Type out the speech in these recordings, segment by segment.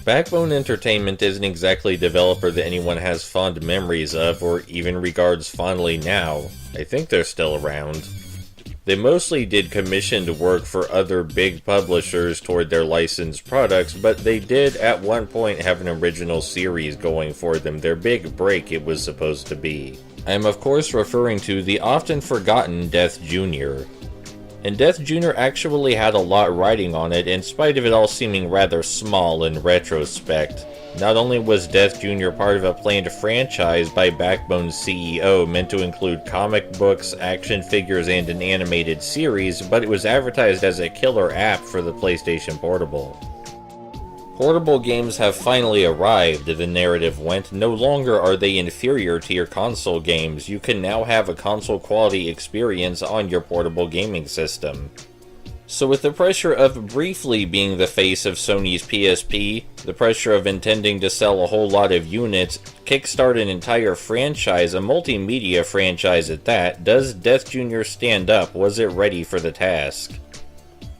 Backbone Entertainment isn't exactly a developer that anyone has fond memories of or even regards fondly now. I think they're still around. They mostly did commissioned work for other big publishers toward their licensed products, but they did at one point have an original series going for them, their big break it was supposed to be. I am of course referring to the often forgotten Death Jr. And Death Jr. actually had a lot riding on it, in spite of it all seeming rather small in retrospect. Not only was Death Jr. part of a planned franchise by Backbone's CEO meant to include comic books, action figures, and an animated series, but it was advertised as a killer app for the PlayStation Portable. Portable games have finally arrived, the narrative went. No longer are they inferior to your console games. You can now have a console quality experience on your portable gaming system. So with the pressure of briefly being the face of Sony's PSP, the pressure of intending to sell a whole lot of units, kickstart an entire franchise, a multimedia franchise at that, does Death Jr. stand up? Was it ready for the task?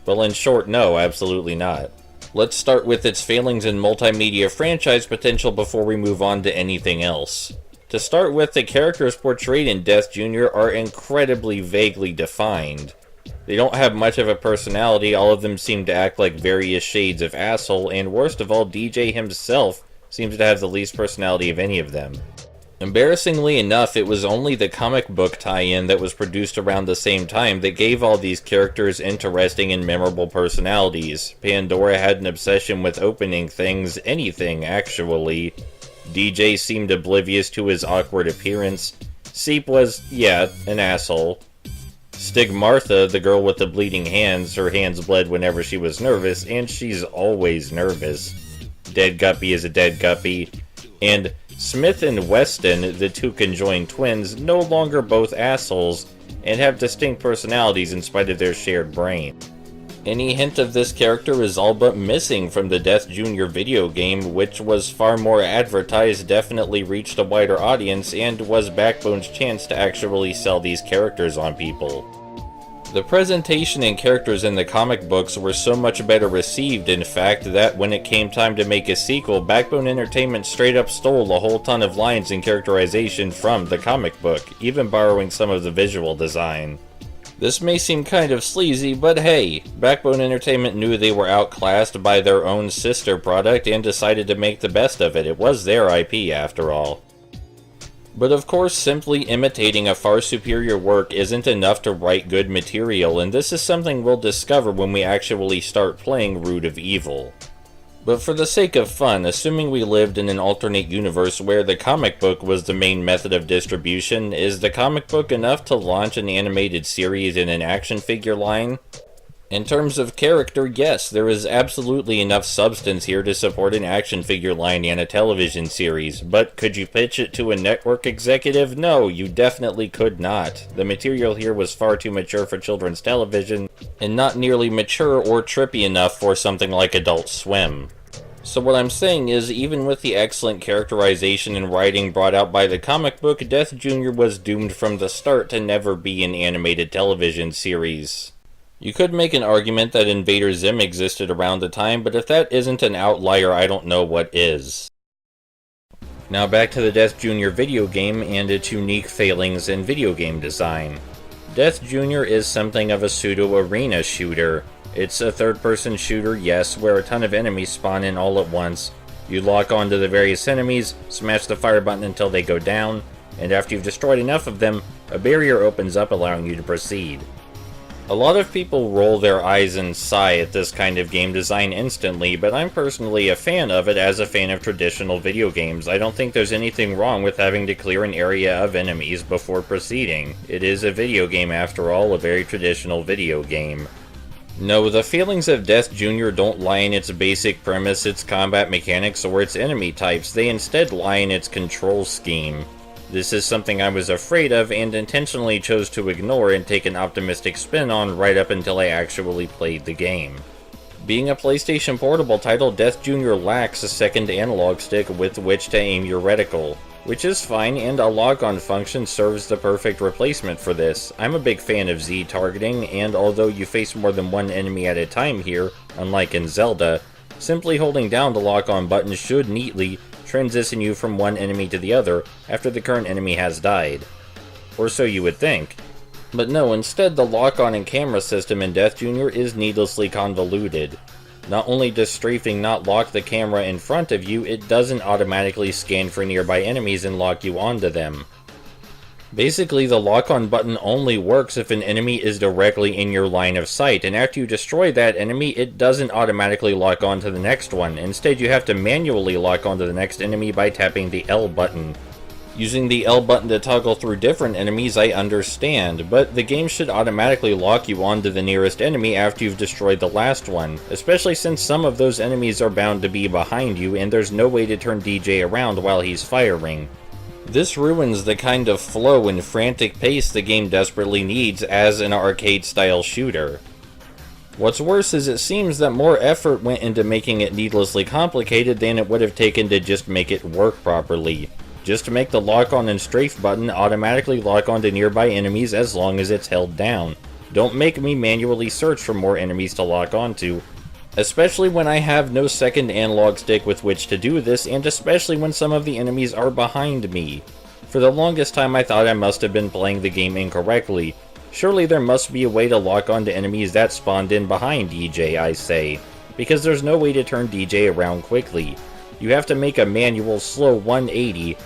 Well, in short, no, absolutely not. Let's start with its failings in multimedia franchise potential before we move on to anything else. To start with, the characters portrayed in Death Jr. are incredibly vaguely defined. They don't have much of a personality, all of them seem to act like various shades of asshole, and worst of all, DJ himself seems to have the least personality of any of them. Embarrassingly enough, it was only the comic book tie-in that was produced around the same time that gave all these characters interesting and memorable personalities. Pandora had an obsession with opening things, anything actually. DJ seemed oblivious to his awkward appearance. Seep was, yeah, an asshole. Stigmartha, the girl with the bleeding hands, her hands bled whenever she was nervous, and she's always nervous. Dead Guppy is a dead guppy. And Smith and Weston, the two conjoined twins, no longer both assholes, and have distinct personalities in spite of their shared brain. Any hint of this character is all but missing from the Death Jr. video game, which was far more advertised, definitely reached a wider audience, and was Backbone's chance to actually sell these characters on people. The presentation and characters in the comic books were so much better received, in fact, that when it came time to make a sequel, Backbone Entertainment straight up stole a whole ton of lines and characterization from the comic book, even borrowing some of the visual design. This may seem kind of sleazy, but hey, Backbone Entertainment knew they were outclassed by their own sister product and decided to make the best of it. It was their IP after all. But of course, simply imitating a far superior work isn't enough to write good material, and this is something we'll discover when we actually start playing Root of Evil. But for the sake of fun, assuming we lived in an alternate universe where the comic book was the main method of distribution, is the comic book enough to launch an animated series in an action figure line? In terms of character, yes, there is absolutely enough substance here to support an action figure line and a television series, but could you pitch it to a network executive? No, you definitely could not. The material here was far too mature for children's television, and not nearly mature or trippy enough for something like Adult Swim. So what I'm saying is, even with the excellent characterization and writing brought out by the comic book, Death Jr. was doomed from the start to never be an animated television series. You could make an argument that Invader Zim existed around the time, but if that isn't an outlier, I don't know what is. Now back to the Death Jr. video game and its unique failings in video game design. Death Jr. is something of a pseudo-arena shooter. It's a third-person shooter, yes, where a ton of enemies spawn in all at once. You lock onto the various enemies, smash the fire button until they go down, and after you've destroyed enough of them, a barrier opens up allowing you to proceed. A lot of people roll their eyes and sigh at this kind of game design instantly, but I'm personally a fan of it as a fan of traditional video games. I don't think there's anything wrong with having to clear an area of enemies before proceeding. It is a video game after all, a very traditional video game. No, the failings of Death Jr. don't lie in its basic premise, its combat mechanics, or its enemy types. They instead lie in its control scheme. This is something I was afraid of and intentionally chose to ignore and take an optimistic spin on right up until I actually played the game. Being a PlayStation Portable title, Death Jr. lacks a second analog stick with which to aim your reticle, which is fine, and a lock-on function serves the perfect replacement for this. I'm a big fan of Z targeting, and although you face more than one enemy at a time here, unlike in Zelda, Simply holding down the lock-on button should neatly transition you from one enemy to the other after the current enemy has died. Or so you would think. But no, instead the lock-on and camera system in Death Jr. is needlessly convoluted. Not only does strafing not lock the camera in front of you, it doesn't automatically scan for nearby enemies and lock you onto them. Basically, the lock-on button only works if an enemy is directly in your line of sight, and after you destroy that enemy, it doesn't automatically lock onto the next one. Instead, you have to manually lock onto the next enemy by tapping the L button. Using the L button to toggle through different enemies, I understand, but the game should automatically lock you onto the nearest enemy after you've destroyed the last one, especially since some of those enemies are bound to be behind you and there's no way to turn DJ around while he's firing. This ruins the kind of flow and frantic pace the game desperately needs as an arcade-style shooter. What's worse is it seems that more effort went into making it needlessly complicated than it would have taken to just make it work properly. Just to make the lock-on and strafe button automatically lock onto nearby enemies as long as it's held down. Don't make me manually search for more enemies to lock onto, especially when I have no second analog stick with which to do this, and especially when some of the enemies are behind me. For the longest time I thought I must have been playing the game incorrectly. Surely there must be a way to lock onto enemies that spawned in behind DJ, I say, because there's no way to turn DJ around quickly. You have to make a manual slow 180,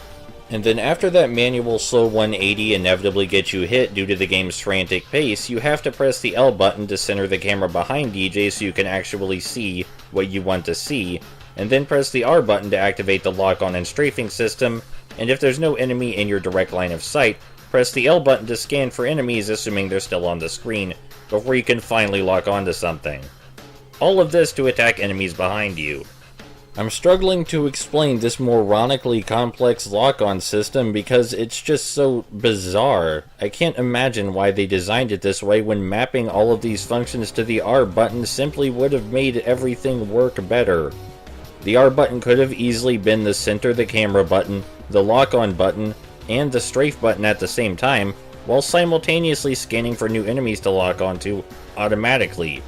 and then after that manual slow 180 inevitably gets you hit due to the game's frantic pace, you have to press the L button to center the camera behind DJ so you can actually see what you want to see, and then press the R button to activate the lock-on and strafing system, and if there's no enemy in your direct line of sight, press the L button to scan for enemies assuming they're still on the screen, before you can finally lock onto something. All of this to attack enemies behind you. I'm struggling to explain this moronically complex lock-on system because it's just so bizarre. I can't imagine why they designed it this way when mapping all of these functions to the R button simply would have made everything work better. The R button could have easily been the center the camera button, the lock-on button, and the strafe button at the same time, while simultaneously scanning for new enemies to lock onto automatically.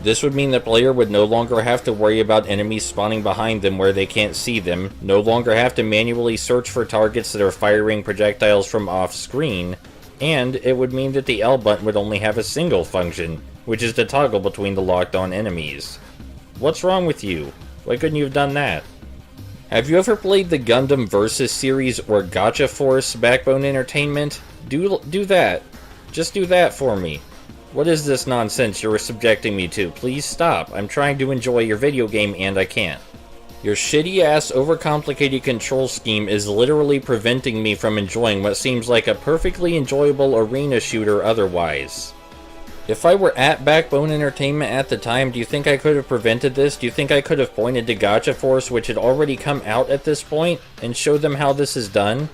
This would mean the player would no longer have to worry about enemies spawning behind them where they can't see them, no longer have to manually search for targets that are firing projectiles from off-screen, and it would mean that the L button would only have a single function, which is to toggle between the locked-on enemies. What's wrong with you? Why couldn't you have done that? Have you ever played the Gundam Versus series or Gotcha Force Backbone Entertainment? Do that. Just do that for me. What is this nonsense you're subjecting me to? Please stop. I'm trying to enjoy your video game and I can't. Your shitty-ass, overcomplicated control scheme is literally preventing me from enjoying what seems like a perfectly enjoyable arena shooter otherwise. If I were at Backbone Entertainment at the time, do you think I could have prevented this? Do you think I could have pointed to Gotcha Force, which had already come out at this point, and showed them how this is done?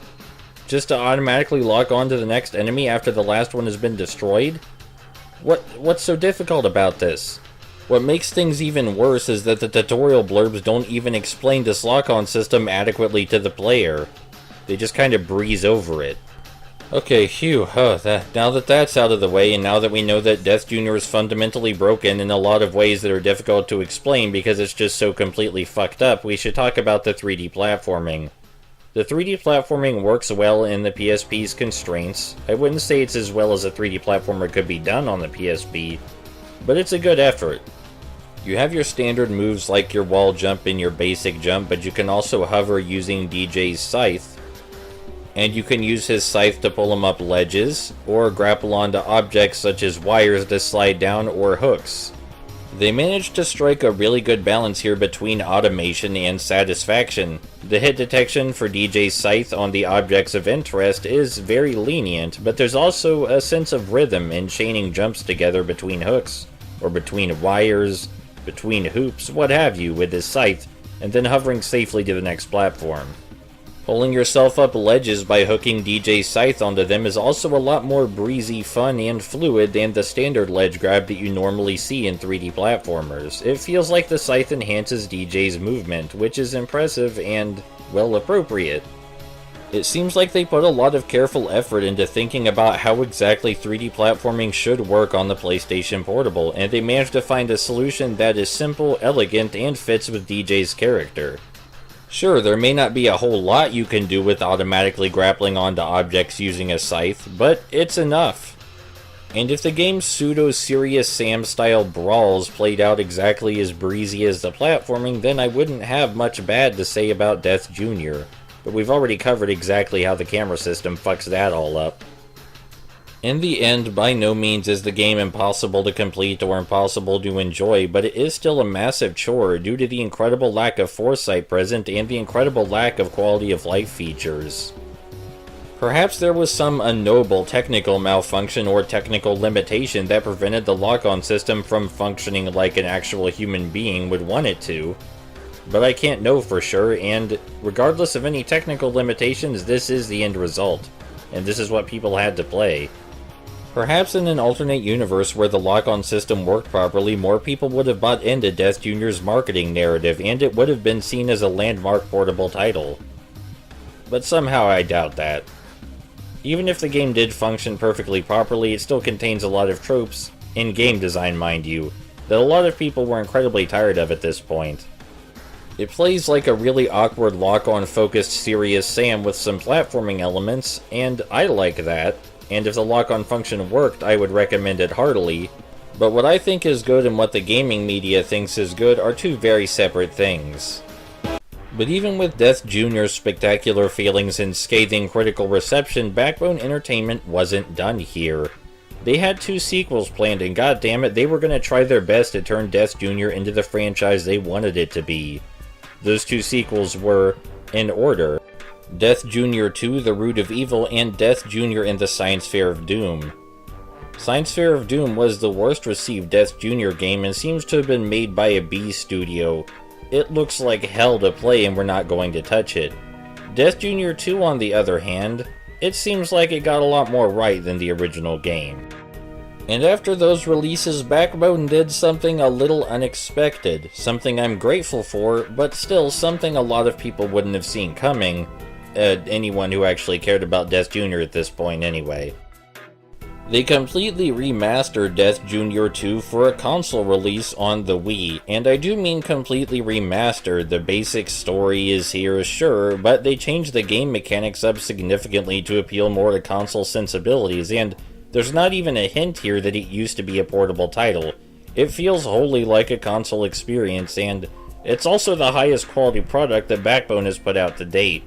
Just to automatically lock on to the next enemy after the last one has been destroyed? What's so difficult about this? What makes things even worse is that the tutorial blurbs don't even explain this lock-on system adequately to the player. They just kind of breeze over it. Okay, phew, now that that's out of the way, and now that we know that Death Jr. is fundamentally broken in a lot of ways that are difficult to explain because it's just so completely fucked up, we should talk about the 3D platforming. The 3D platforming works well in the PSP's constraints. I wouldn't say it's as well as a 3D platformer could be done on the PSP, but it's a good effort. You have your standard moves like your wall jump and your basic jump, but you can also hover using DJ's scythe, and you can use his scythe to pull him up ledges, or grapple onto objects such as wires to slide down or hooks. They managed to strike a really good balance here between automation and satisfaction. The hit detection for DJ's scythe on the objects of interest is very lenient, but there's also a sense of rhythm in chaining jumps together between hooks, or between wires, between hoops, what have you, with his scythe, and then hovering safely to the next platform. Pulling yourself up ledges by hooking DJ's scythe onto them is also a lot more breezy, fun, and fluid than the standard ledge grab that you normally see in 3D platformers. It feels like the scythe enhances DJ's movement, which is impressive and, well, appropriate. It seems like they put a lot of careful effort into thinking about how exactly 3D platforming should work on the PlayStation Portable, and they managed to find a solution that is simple, elegant, and fits with DJ's character. Sure, there may not be a whole lot you can do with automatically grappling onto objects using a scythe, but it's enough. And if the game's pseudo-Serious Sam-style brawls played out exactly as breezy as the platforming, then I wouldn't have much bad to say about Death Jr., but we've already covered exactly how the camera system fucks that all up. In the end, by no means is the game impossible to complete or impossible to enjoy, but it is still a massive chore due to the incredible lack of foresight present and the incredible lack of quality of life features. Perhaps there was some unknowable technical malfunction or technical limitation that prevented the lock-on system from functioning like an actual human being would want it to, but I can't know for sure, and regardless of any technical limitations, this is the end result, and this is what people had to play. Perhaps in an alternate universe where the lock-on system worked properly, more people would have bought into Death Jr.'s marketing narrative, and it would have been seen as a landmark portable title. But somehow I doubt that. Even if the game did function perfectly properly, it still contains a lot of tropes, in game design mind you, that a lot of people were incredibly tired of at this point. It plays like a really awkward lock-on focused Serious Sam with some platforming elements, and I like that, and if the lock-on function worked, I would recommend it heartily, but what I think is good and what the gaming media thinks is good are two very separate things. But even with Death Jr.'s spectacular failings and scathing critical reception, Backbone Entertainment wasn't done here. They had 2 sequels planned, and goddammit, they were going to try their best to turn Death Jr. into the franchise they wanted it to be. Those 2 sequels were, in order, Death Jr. 2: The Root of Evil and Death Jr. in the Science Fair of Doom. Science Fair of Doom was the worst received Death Jr. game and seems to have been made by a B studio. It looks like hell to play and we're not going to touch it. Death Jr. 2, on the other hand, it seems like it got a lot more right than the original game. And after those releases, Backbone did something a little unexpected, something I'm grateful for, but still something a lot of people wouldn't have seen coming, anyone who actually cared about Death Jr. at this point anyway. They completely remastered Death Jr. 2 for a console release on the Wii, and I do mean completely remastered. The basic story is here, sure, but they changed the game mechanics up significantly to appeal more to console sensibilities, and there's not even a hint here that it used to be a portable title. It feels wholly like a console experience, and it's also the highest quality product that Backbone has put out to date.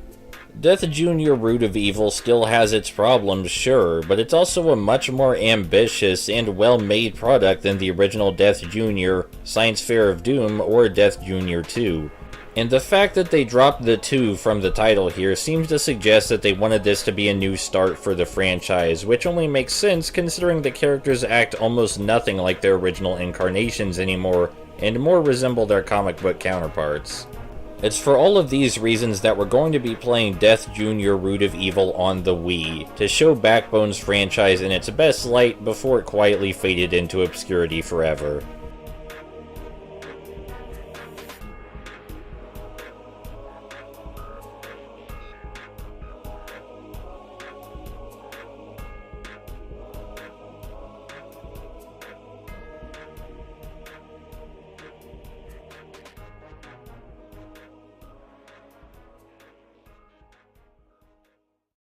Death Jr. Root of Evil still has its problems, sure, but it's also a much more ambitious and well-made product than the original Death Jr., Science Fair of Doom, or Death Jr. 2. And the fact that they dropped the 2 from the title here seems to suggest that they wanted this to be a new start for the franchise, which only makes sense considering the characters act almost nothing like their original incarnations anymore, and more resemble their comic book counterparts. It's for all of these reasons that we're going to be playing Death Jr. Root of Evil on the Wii, to show Backbone's franchise in its best light before it quietly faded into obscurity forever.